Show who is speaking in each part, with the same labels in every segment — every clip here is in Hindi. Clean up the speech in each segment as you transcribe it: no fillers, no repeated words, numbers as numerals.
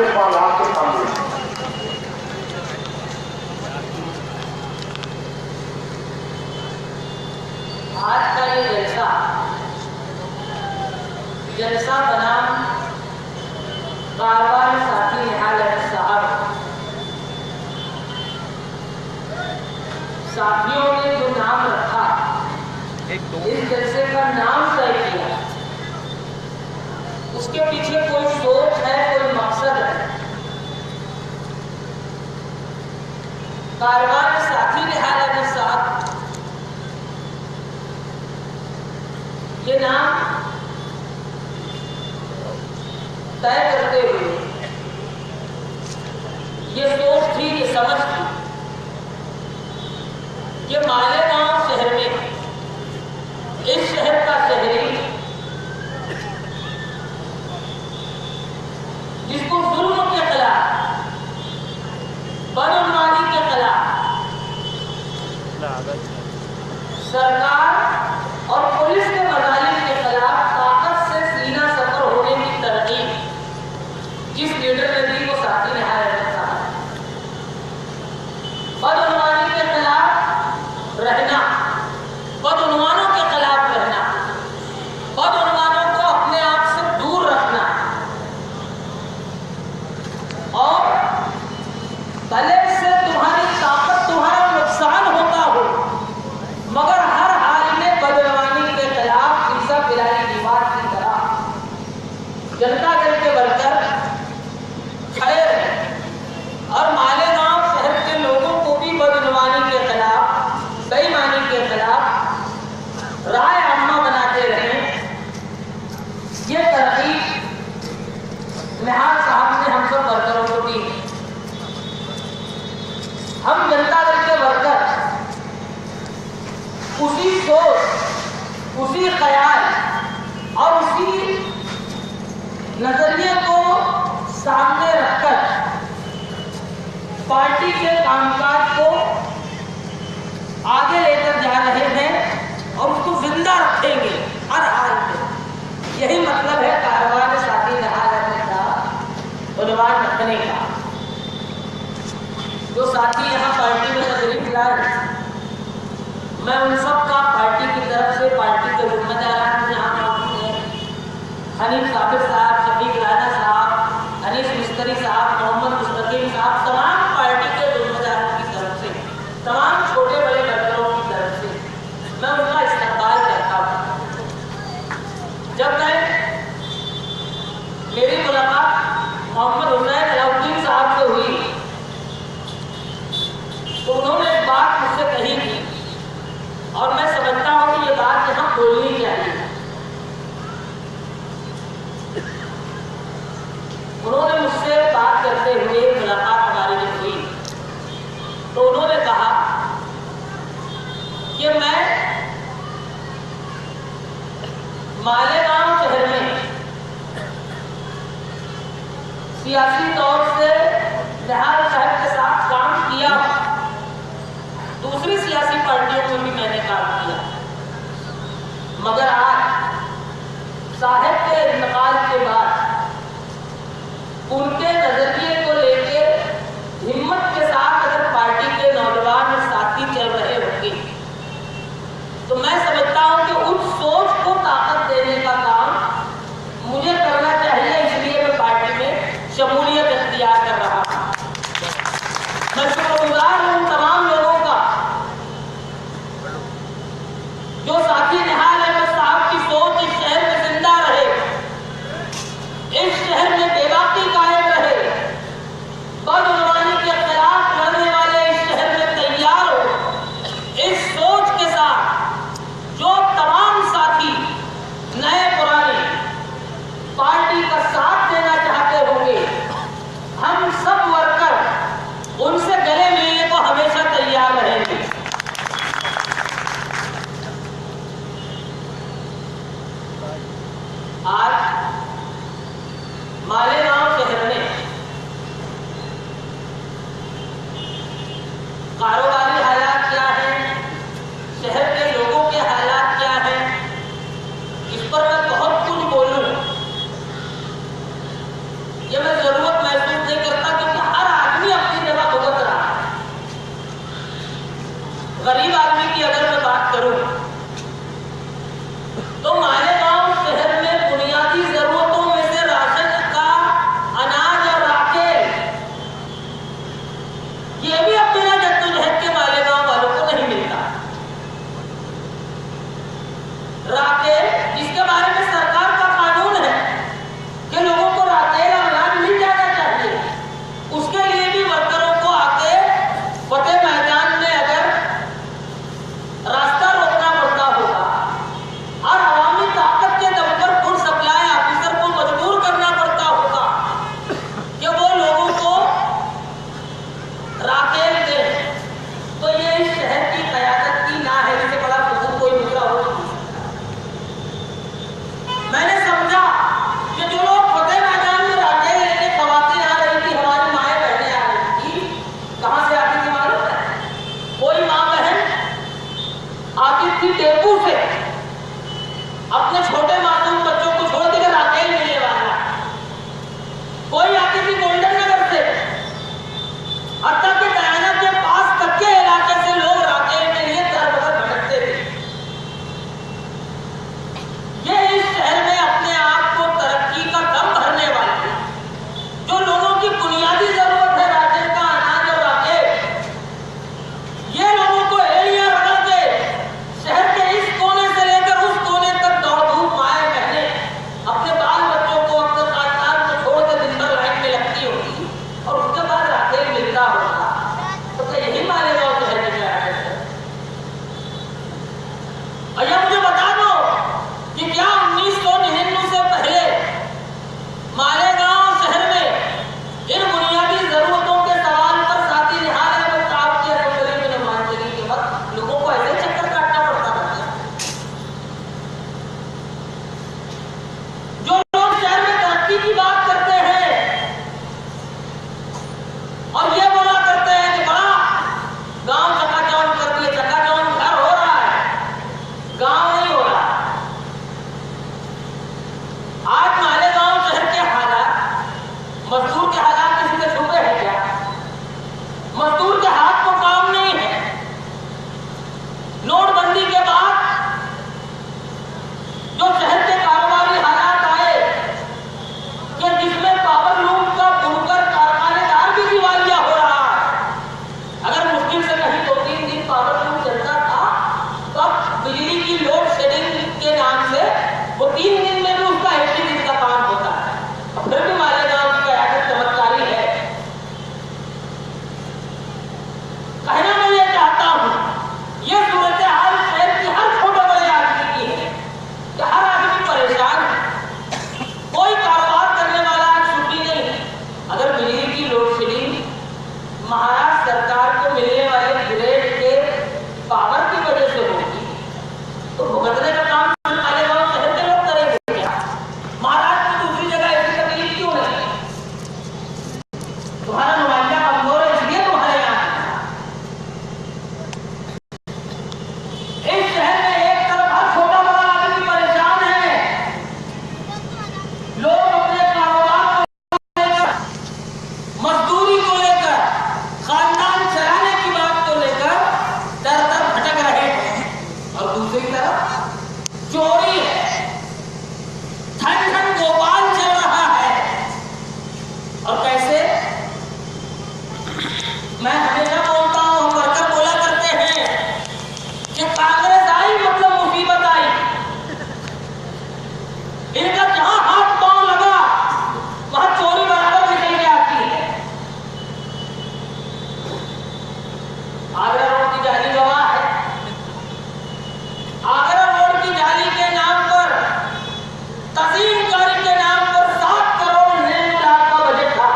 Speaker 1: कृपा ला के काम।
Speaker 2: आज का ये जलसा बनाम कारवान साथी निहाल साहब, साथियों ने जो नाम रखा, इस जलसे का नाम तय किया, उसके पीछे कोई सोच है, कोई मकसद है। कारवान साथी निहाल साहब ये नाम तय करते हुए ये सोच थी, ये समझ थी कि मालेगांव शहर में, इस शहर का शहरी जिसको जुल्म के खिलाफ, बदउनवानी के खिलाफ सरकार और पुलिस के मजालिम के खिलाफ ताकत से सीना सफर होने की तरकीब जिस लीडर ने दी वो साथी निहाल साहब। बदउनवानी के खिलाफ रहना, बदउनवानों के खिलाफ रहना, बदउनवानों को अपने आप से दूर रखना और भले से तुम्हारी ताकत, तुम्हारा नुकसान होता हो, मगर हर हाल में बदउनवानी के खिलाफ शीशा पिलाई दीवार की तरह जनता दल के वर्कर खड़े रहे और मालेगांव शहर के लोगों को भी बदउनवानी के खिलाफ, बेईमानी के खिलाफ राय आम्मा बनाते रहे। ये तरकीब निहाल साहब ने हम सब वर्करों को दी। हम जनता दल के वर्कर उसी सोच, उसी ख्याल और उसी नजरिए को सामने रखकर पार्टी के कामकाज को आगे लेकर जा रहे हैं और उसको जिंदा रखेंगे हर हाल में। यही मतलब है कारवान साथी निहाल का उन्वान रखने का। जो साथी यहाँ पार्टी में तशरीफ लाए, मैं उन सब का पार्टी की तरफ से, पार्टी के जिम्मेदार यहाँ मौजूद हैं, हनीफ साबिर साहब, शफीक राना साहब, अनीस मिस्त्री साहब, मोहम्मद मुस्तकीम साहब, तमाम पार्टी के जिम्मेदारों की तरफ से, तमाम छोटे बड़े वर्करों की तरफ से मैं उनका इस्तकबाल करता हूँ। जब मेरी मुलाकात मोहम्मद हुसैन अलाउद्दीन साहब से हुई तो उन्होंने एक बात मुझसे कही थी और मैं समझता हूं कि ये बात यहां बोलनी चाहिए। उन्होंने मुझसे बात करते हुए, मुलाकात हमारी जब हुई तो उन्होंने कहा कि मैं मालेगांव शहर में सियासी तौर से निहाल साहब के साथ काम किया, दूसरी सियासी पार्टियों में भी मैंने काम किया, मगर आज साहब के इंतकाल के बाद उनके नजरिए को लेके हिम्मत के साथ अगर पार्टी के नौजवान साथी चल रहे होंगे तो मैं समझता हूं कि उस सोच को ताकत देने का काम मुझे करना चाहिए। इसलिए मैं पार्टी में शमूलियत इख्तियार कर रहा हूं। मैं शुक्रगुजार हूं तमाम लोगों का जो साथी निहाल साहब की सोच इस शहर में जिंदा रहे, इस शहर में बेबाकी कायम रहे, मजदूर के हालात किसी से छुपे हैं क्या? मजदूर के हाथ को काम नहीं है। नोटबंदी के बाद जो शहर के कारोबारी हालात आए कि जिसमें पावर लूम का बुनकर कारखानेदार भी दिवालिया हो रहा है। अगर मुश्किल से कहीं 2-3 दिन पावर लूम चलता था तो अब बिजली की लोड शेडिंग के नाम से वो 3 दिन में भी उसका 80 दिन का काम होता है। और फिर भी मालेगांव की कयादत चमत्कारी है। कहना मैं ये चाहता हूं, ये सूरत हाल शहर की हर छोटे बड़े आदमी की है कि हर आदमी परेशान है। कोई कारोबार करने वाला आज छुट्टी नहीं है। अगर बिजली की लोड शेडिंग महाराष्ट्र सरकार को मिलने वाले ग्रेड के पावर की वजह से होगी तो भुगतने का काम मालेगांव शहर के लोग करेंगे क्या? महाराष्ट्र में दूसरी जगह ऐसी तकलीफ क्यों नहीं? तुम्हारा नुमाइंदा कमजोर है इसलिए तुम्हारे यहाँ इस शहर में एक तरफ हर छोटा बड़ा आदमी परेशान है। लोग अपने कारोबार को लेकर, मजदूरी को लेकर, खानदान चलाने की बात को लेकर दर दर भटक रहे हैं। और दूसरी तरफ चोरी है, धन धन गोपाल चल रहा है। और कैसे? मैं हमेशा बोलता हूं, हम वर्कर बोला करते हैं कि कांग्रेस आई मतलब मुसीबत आई। इनका जहां हाथ पांव लगा वहां चोरी बराबर निकल के आती है। आगरा रोड की जाली गवाह है। आगरा रोड की जाली के नाम पर, तहसीलदारी के नाम पर 7 करोड़ 99 लाख का बजट था।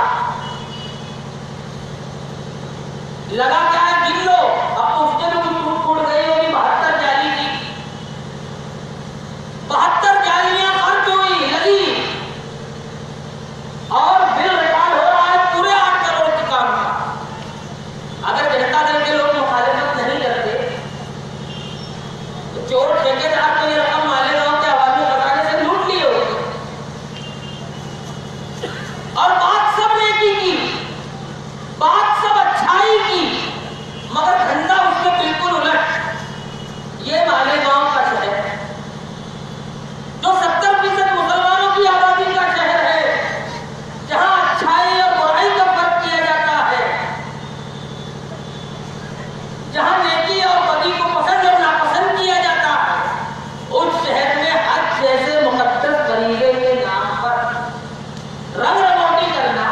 Speaker 2: लगा क्या है? गिन लो। अब तो उसके भी कुछ टूट गई होगी। 72 जाली थी, 72 जालियां खर्च हुई, लगी, और बिल रिकॉर्ड हो रहा है पूरे 8 करोड़ के काम का। अगर जनता दल के लोग मुखालिफत नहीं करते तो चोर ठेकेदार को ये रकम मालेगांव के आवामी खजाने से लूट ली होगी। और बात सब नेकी की, बात सब अच्छाई की, मगर धंधा उसके बिल्कुल उलट। ये मालेगांव का शहर है जो 70% मुसलमानों की आबादी का शहर है, जहां अच्छाई और बुराई का फर्क किया जाता है, जहां नेकी और बदी को पसंद और नापसंद किया जाता है। उस शहर में हज जैसे मुकद्दस फरीजे के नाम पर रंग रंगौटी करना,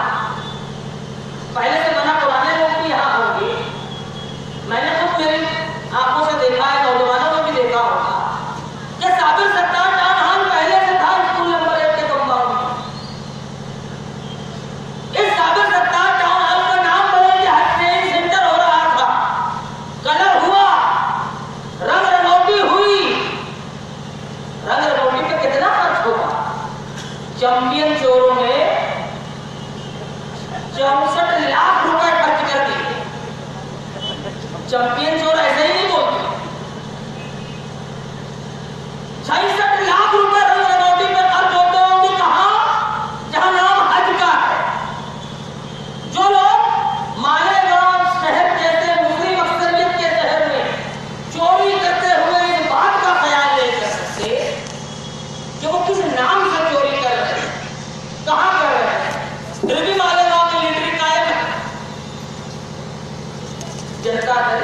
Speaker 2: पहले से मना पुराने लोग भी यहाँ होंगे। मैंने खुद मेरी आंखों से देखा है, नौजवानों में भी देखा होगा कि साबिर सत्तार टाउन हॉल पहले से था स्कूल नंबर 1 के कंपाउंड में। इस साबिर सत्तार टाउन हॉल का नाम बदल के हज ट्रेनिंग सेंटर हो रहा था। कलर हुआ, रंग रंगौटी हुई। रंग रंगौटी पे कितना खर्च होगा? चैंपियन चोरों ने 64 लाख रुपए खर्च कर दिए। चैंपियन चोर ऐसे ही नहीं बोलते। 66 लाख रुपए रंग रंगौटी पे खर्च होते होंगे कहां? जहां नाम हज का है। जो लोग मालेगांव शहर जैसे मुस्लिम अक्सरियत के शहर में चोरी करते हुए इस बात का ख्याल नहीं कर सकते कि वो किस नाम से चोरी कर रहे हैं, कहां कर रहे हैं, फिर भी मालेगांव में लीडरी कायम है। जनता दल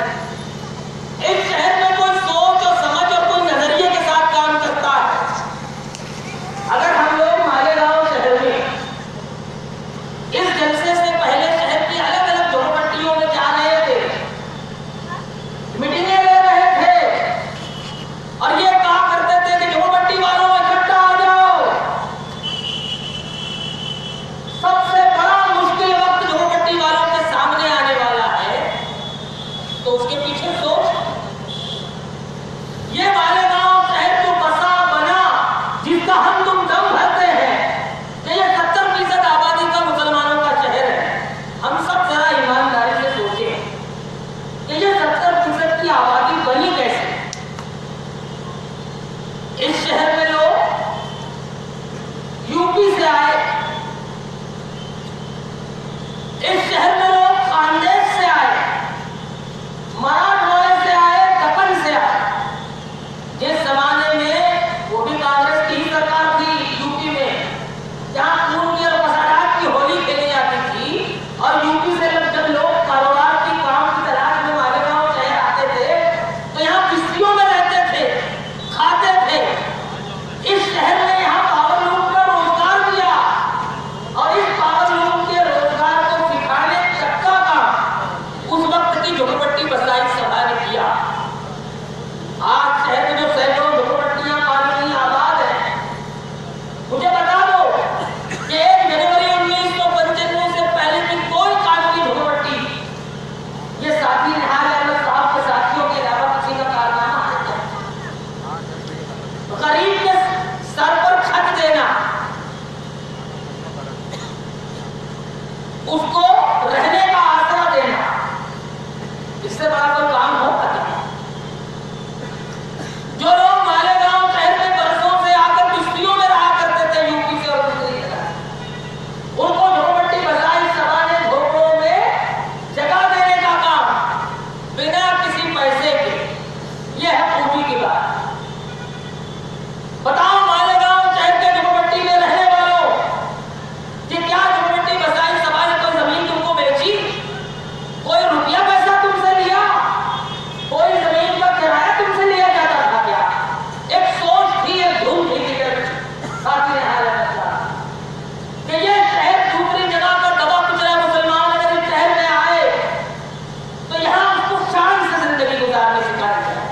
Speaker 2: उसको रहने का आसरा देना, इससे बड़ा कोई काम होगा क्या? जो लोग मालेगांव शहर में बरसों से आकर बस्तियों में रहा करते थे यूपी से और दूसरी जगह, उनको झोपड़पट्टी बसाई सभा ने झोपड़ों में जगह देने का काम बिना किसी पैसे के, यह है पूंजी की बात। बताओ मालेगांव शहर के झोपड़पट्टी में रहने वालों कि क्या झोपड़पट्टी बसाई सभा ने कोई जमीन तुमको बेची? कोई रुपया पैसा तुमसे लिया? कोई जमीन का किराया तुमसे लिया जाता था क्या? एक सोच थी, एक धुन थी साथी ने हालत कि ये शहर दूसरी जगह का दबा कुचला मुसलमान अगर इस शहर में आए तो यहाँ उसको शान से जिंदगी गुजारने सिखाई जाए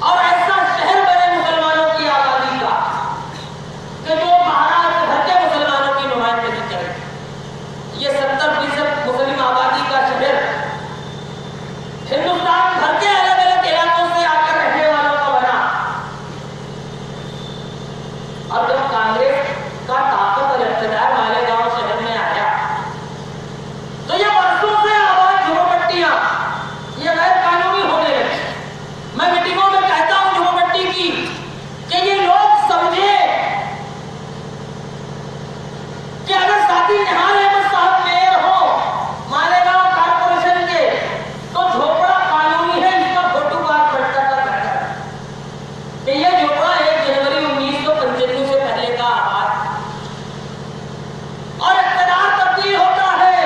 Speaker 2: और ऐसा शहर बने मुसलमानों की आबादी का कि जो महाराष्ट्र भर के मुसलमानों की नुमाइंदगी करे। ये 70% मुस्लिम आबादी का शहर हिंदुस्तान भर के अलग अलग इलाकों से आकर रहने वालों का बना। अब जब कांग्रेस का ताकत और इक़्तिदार मालेगांव शहर में आया तो ये बरसों से आबाद झोपड़पट्टियां ये गैर कानूनी होने लगी। मैं मीटिंगों में कहता हूं झोपड़पट्टी की कि ये लोग समझे कि अगर साथी निहाल अहमद साहब मेयर हो मालेगांव कारपोरेशन के तो झोपड़ा कानूनी है, इसका फोटो बात बढ़ता कि ये झोपड़ा 1 जनवरी 1995 से पहले का आबाद और इक़्तिदार तब्दील होता है,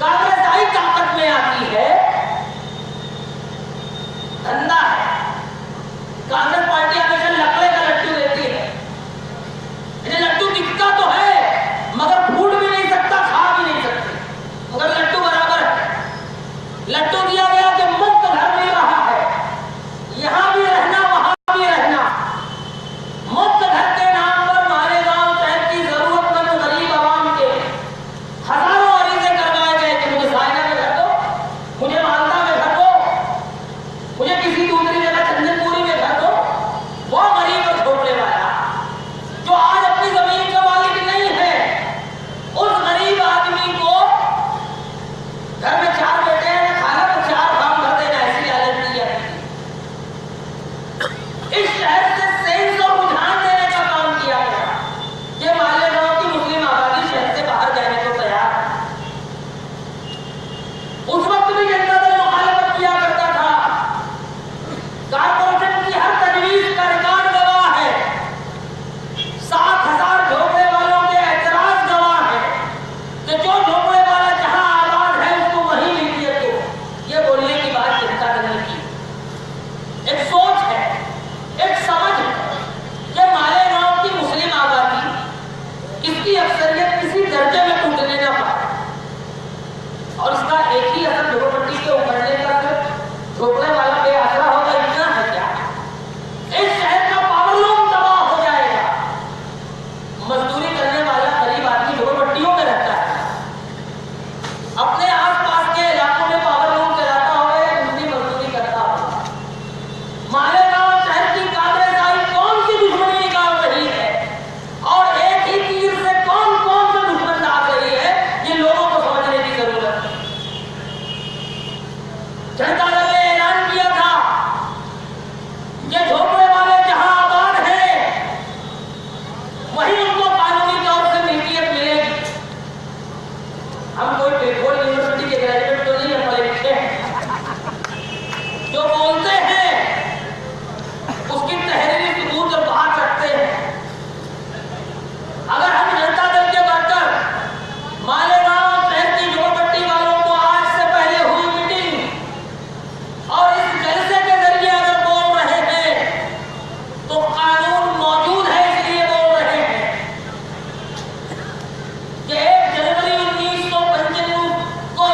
Speaker 2: कांग्रेस आई ताकत में आती है, धंधा है। कांग्रेस पार्टी हमेशा लकड़े का लट्टू देती है। इन्हें लट्टू दिखता तो है मगर फूट भी नहीं सकता, खा भी नहीं सकते, मगर लट्टू बराबर है। लट्टू दिया गया कि मुफ्त घर मिल रहा है, यहां भी रहना वहां भी रहना। मुफ्त घर के नाम पर मालेगांव शहर की जरूरतमंद गरीब आवाम के हजारों अरीजे करवाए गए कि मुझे सायना में घर दो, मुझे मालदा में घर दो, मुझे किसी दूसरी जगह चंदनपुरी में घर दो। वो गरीब और झोपड़े वाला जो आज अपनी जमीन का मालिक नहीं है, उस गरीब आदमी को घर में 4 बेटे हैं, खाना तो 4 काम कर देना, ऐसी हालत नहीं है। इस शहर से सेंस और रुझान देने का काम किया गया। ये मालेगांव की मुस्लिम आबादी शहर से बाहर जाने को तैयार है। उस वक्त भी जनता दल मुखालफत किया करता था। कारपोरेशन की हर तजवीज का रिकॉर्ड गवाह है, 7,000 झोपड़े वालों के एतराज गवाह है कि जो झोपड़े वाला जहां आबाद है उसको वहीं मिलिए। तो ये बोलने की बात जनता दल की एक सोच है, एक समझ है कि मालेगांव की मुस्लिम आबादी इसकी अक्सरियत किसी दर्जे में टूटने न पाए और इसका एक ही असर झोपड़पट्टी के उभरने का सिर्फ झोपड़े वाला बेआसरा होगा, इतना है क्या? इस शहर का पावरलूम तबाह हो जाएगा। मजदूरी करने वाला गरीब आदमी झोपड़पट्टियों में रहता है, अपने आसपास के इलाकों में पावरलूम चलाता होगा या दूसरी मजदूरी करता होगा। मालेगांव शहर की कांग्रेस आई कौन सी दुश्मनी निकाल रही है और एक ही तीर से कौन कौन से दुश्मन दाग रही है, ये लोगों को समझने की जरूरत है। जनता दल ने ऐलान किया था कि झोपड़े वाले जहां आबाद हैं वहीं उनको कानूनी तौर से मिल्कियत मिलेगी। हम कोई पेट्रोल यूनिवर्सिटी के ग्रेजुएट तो नहीं है, पढ़े लिखे हैं। जो बोलते हैं उसकी तहरीरी सबूत और बात रखते हैं। अगर हम जनता दल के वर्कर मालेगांव शहर की झोपड़पट्टी वालों को आज से पहले हुई मीटिंग और इस जलसे के जरिए अगर बोल रहे हैं तो कानून मौजूद है, इसलिए बोल रहे हैं कि 1 जनवरी 1995 को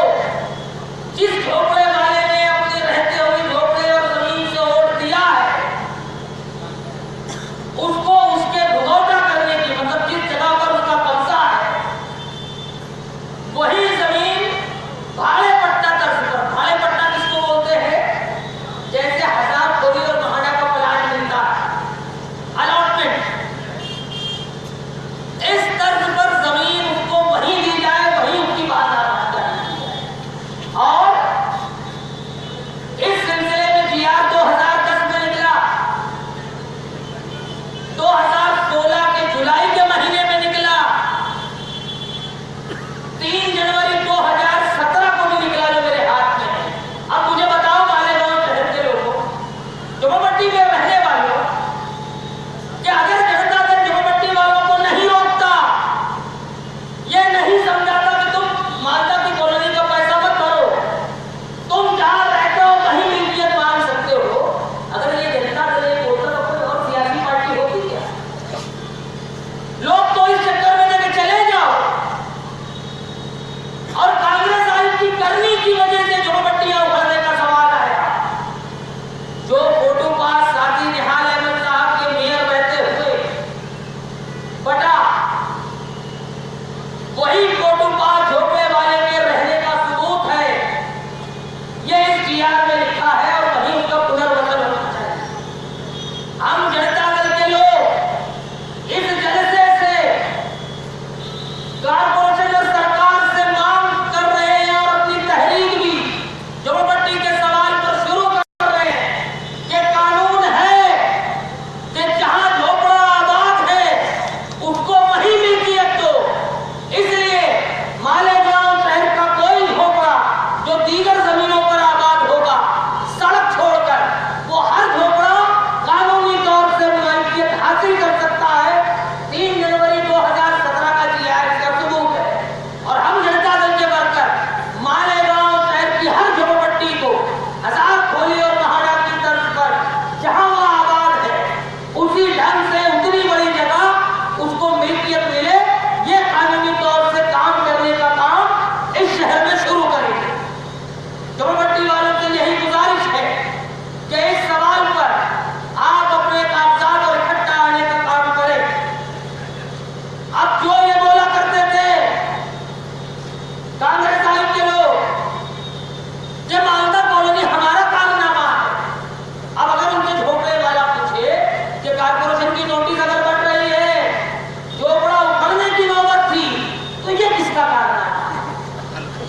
Speaker 2: जिस झोपड़े वाले ने अपने रहते हुए झोपड़े और जमीन से वोट दिया है उसको उसके भुगौटा करने की, मतलब जिस जगह पर उसका कब्जा है वही जमीन भाड़े पट्टा तर्ज पर, भाड़े पट्टा किसको बोलते हैं? जैसे हजार खोरी और महाना का प्लाट मिलता है, अलॉटमेंट, इस तर्ज पर जमीन उसको वही दी जाए, वही उसकी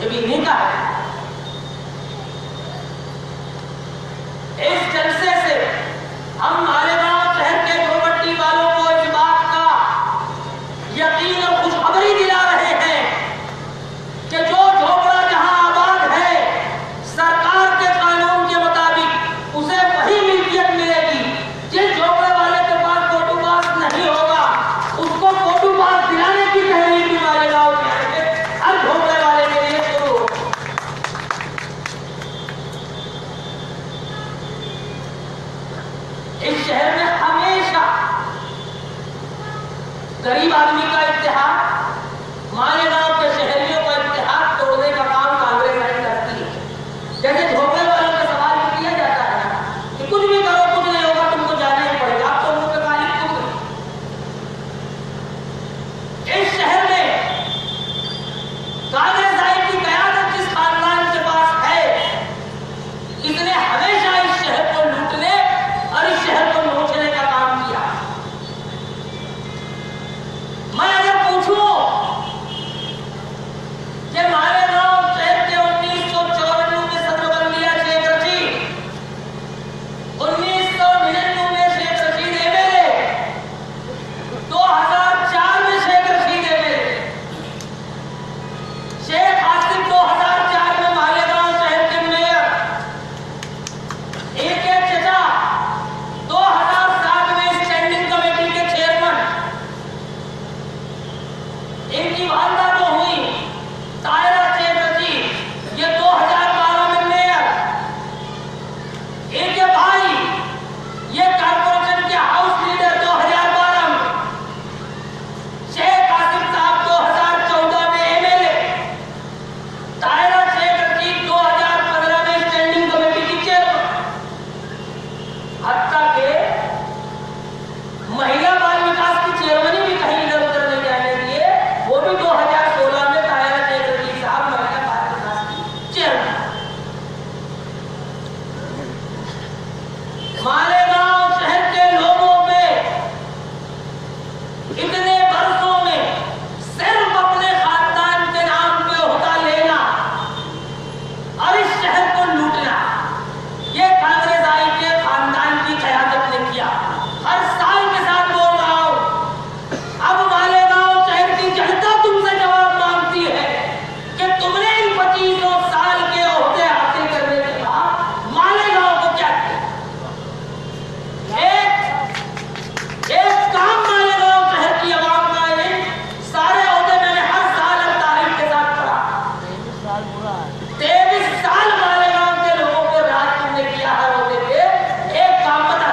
Speaker 2: ये भी इन्हीं का है। इस जलसे से हम मालेगांव शहर के झोपड़पट्टी वालों को इस बात का यकीन और खुशखबरी दिला रहे हैं कि जो झोपड़ा जहां आबाद है, सरकार के कानून के मुताबिक उसे वही मिल्कियत मिलेगी। जिस झोपड़े वाले के पास कोटू पास नहीं होगा, उसको कोटू पास दिलाने की तहरीर भी मालेगांव शहर के हर झोपड़े वाले के लिए शुरू हो। इस शहर में हमेशा गरीब आदमी का इत्तेहाद, मालेगांव के शहरियों का इत्तेहाद तोड़ने का काम कांग्रेस आई करती है। जैसे झोपड़े वालों का सवाल किया जाता है कि कुछ भी करो कुछ नहीं होगा, तुमको जाना ही पड़ेगा, आप तो मुंह पे काली तुम। इस शहर में कांग्रेस आई की कयादत जिस खानदान के पास है, इसने हमेशा इस शहर को लूटने और इस शहर को नोचने का काम किया। मैं अगर पूछूं कि मालेगांव शहर के 1994 में सदरबंदिया शेख रशीद, 1999 में शेख रशीद एमएलए, 2004 में शेख रशीद एमएलए, शेख आसिफ 2004 में मालेगांव शहर के मेयर, एक चचा 2007 में स्टैंडिंग कमेटी के चेयरमैन, इनकी वालदा जो हुई तायरा शेख रशीद, ये 2012 में मेयर, इनके भाई ये कॉर्पोरेशन के हाउस लीडर 2012 में, शेख आसिफ साहब 2014 में एमएलए, तायरा शेख रशीद 2015 में स्टैंडिंग कमेटी की चेयरमैन। हत्ता के महिला बाल विकास की चेयरमैन भी कहीं इधर उधर नहीं जाने दिए, वो भी 2016 में तायरा शेख रशीद साहब महिला बाल विकास की चेयरमैन। मालेगांव शहर के लोगों पे इतने बरसों में सिर्फ अपने खानदान के नाम पे ओहदा लेना और इस शहर को लूटना, ये कांग्रेस आई के खानदान की क़यादत ने किया। हर साल के साथ बोल रहा हूं, अब मालेगांव शहर की जनता तुमसे जवाब मांगती है कि तुमने इन 25 साल के ओहदे हासिल करने के बाद मालेगांव को क्या किया। एक काम मालेगांव शहर की आवाम का है, सारे ओहदे मैंने हर साल और तारीख के साथ पढ़ा। 23 साल मालेगांव के लोगों के राज तुमने किया हर ओहदे पे। एक काम बता,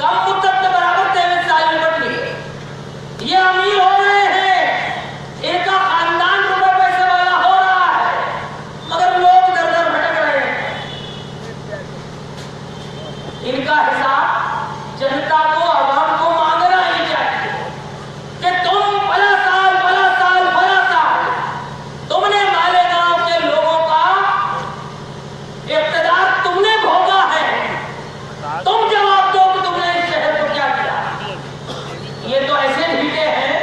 Speaker 2: कम मुद्दत के बराबर 23 साल निपट लिए। ये अमीर हो रहे हैं, एक का खानदान रुपए पैसे वाला हो रहा है, मगर लोग दर दर भटक रहे हैं। इनका हिसाब जनता को, आवाम को मांगना ही चाहिए कि तुम फला साल तुमने मालेगांव के लोगों का इक़्तिदार तुमने भोगा है, तुम जवाब दो कि तुमने इस शहर को क्या किया। ये तो ऐसे ढीठे हैं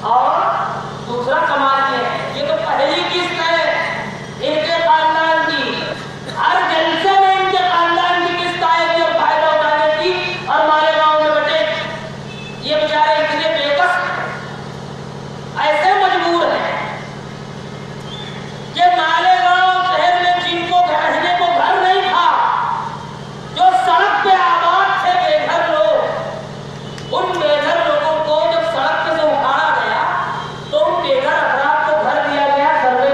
Speaker 2: और दूसरा कमाल ये है, ये तो पहली किस्त है इनके खानदान की। हर जलसे में इनके खानदान की किस्त आएगी और फायदा उठाने की और मालेगांव में बटे। ये बेचारे इतने बेकस ऐसे मजबूर हैं कि मालेगांव शहर में जिनको रहने को घर नहीं था, जो सड़क पे आबाद थे बेघर लोग, उन बेघर लोगों को जब सड़क पे से उठाया गया तो उन बेघर अफराद को घर दिया गया सर्वे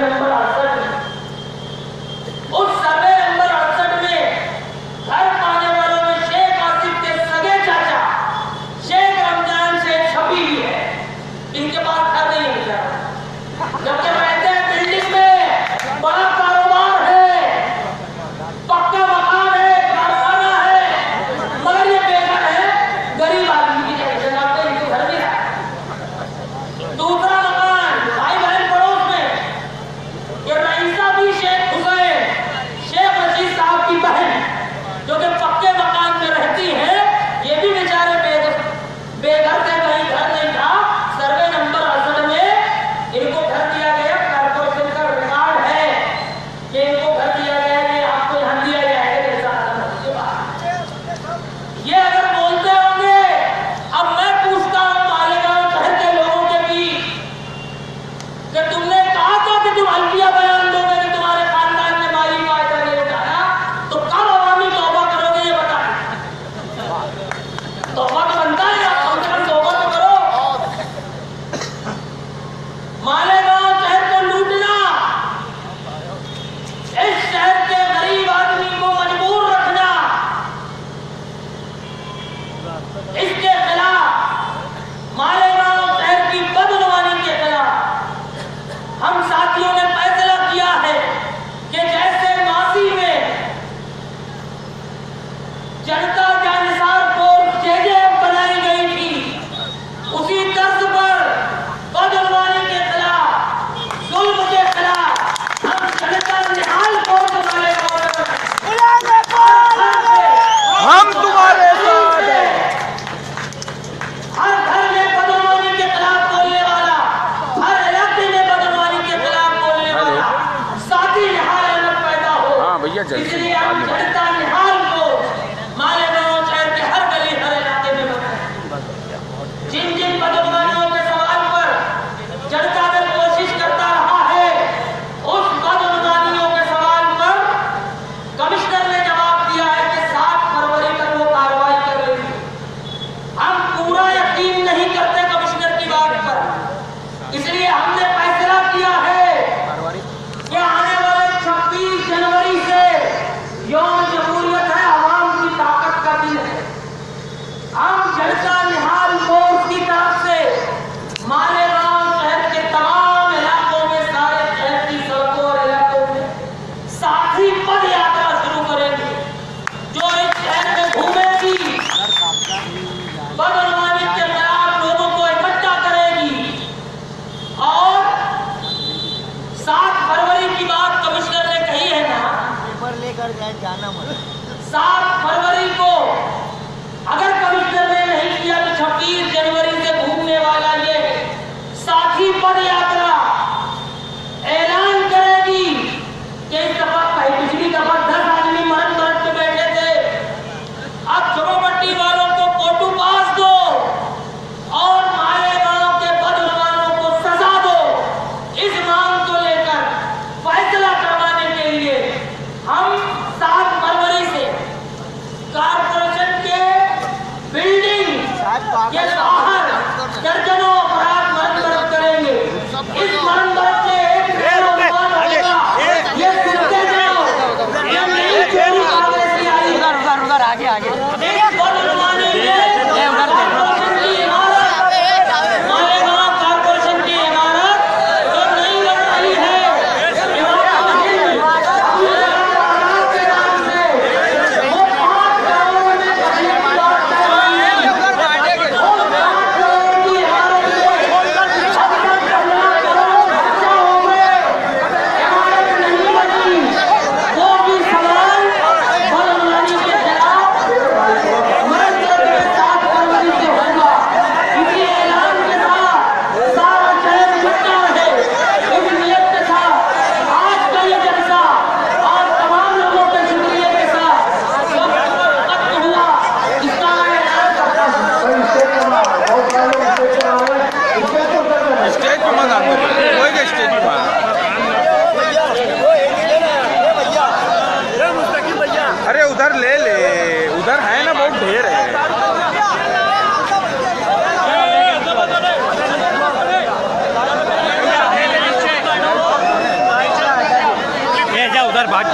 Speaker 1: बात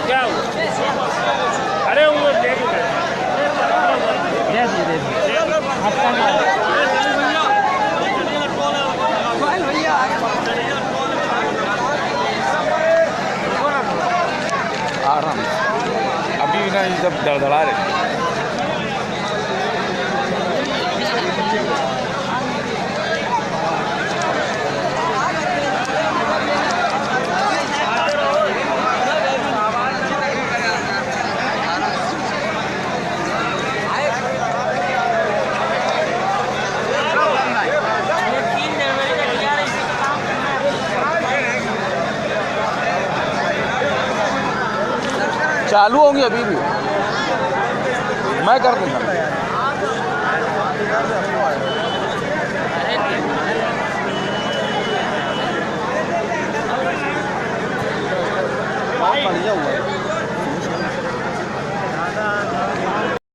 Speaker 1: क्या अरे वो आराम अभी ना जब दड़दड़ा रहे चालू होंगी अभी भी मैं कर दूंगा।